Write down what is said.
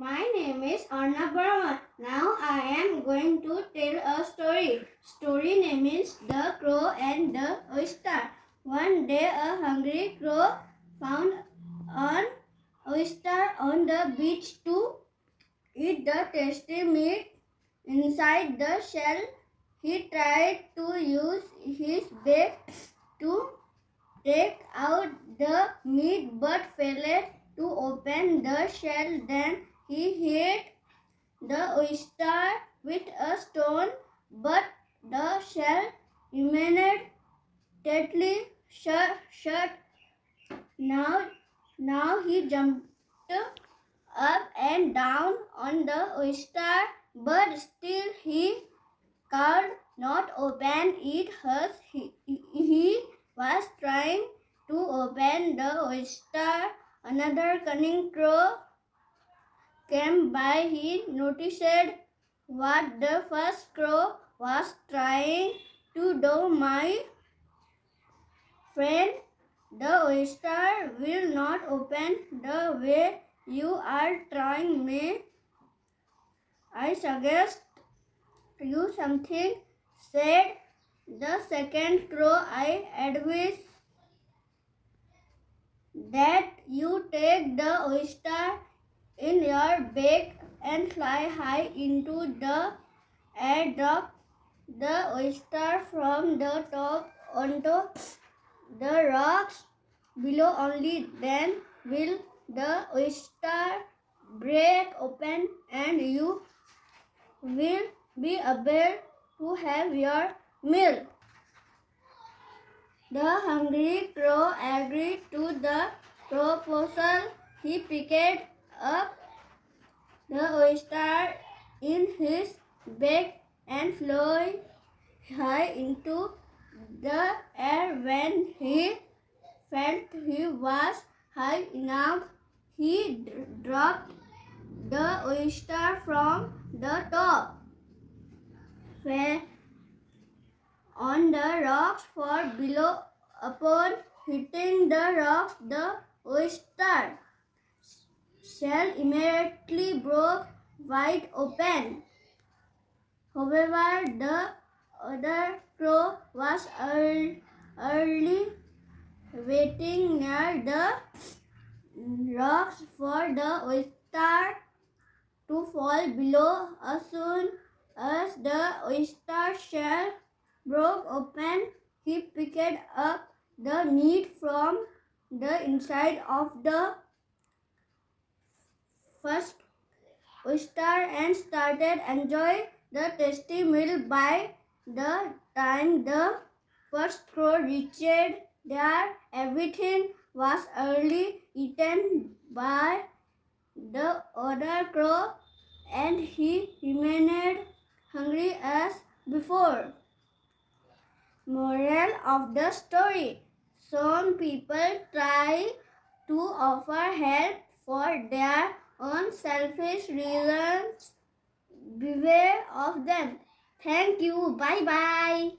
My name is Arnab Burma. Now I am going to tell a story. Story name is The Crow and the Oyster. One day a hungry crow found an oyster on the beach to eat the tasty meat inside the shell. He tried to use his beak to take out the meat but failed to open the shell. Then he hit the oyster with a stone, but the shell remained tightly shut. Now he jumped up and down on the oyster, but still he could not open it. He was trying to open the oyster. Another cunning crow came by. He noticed what the first crow was trying to do. My friend, the oyster will not open the way you are trying. May I suggest you something? Said the second crow. I advise that you take the oyster in your beak and fly high into the air. Drop the oyster from the top onto the rocks below. Only then will the oyster break open and you will be able to have your meal. The hungry crow agreed to the proposal. He picked up the oyster in his beak and flew high into the air. When he felt he was high enough, he dropped the oyster from the top, fell on the rocks far below. Upon hitting the rocks, the oyster shell immediately broke wide open. However, the other crow was early waiting near the rocks for the oyster to fall below. As soon as the oyster shell broke open, he picked up the meat from the inside of the first oyster and started enjoying the tasty meal. By the time the first crow reached there, everything was early eaten by the other crow, and he remained hungry as before. Moral of the story: some people try to offer help for their own selfish reasons. Beware of them. Thank you. Bye bye.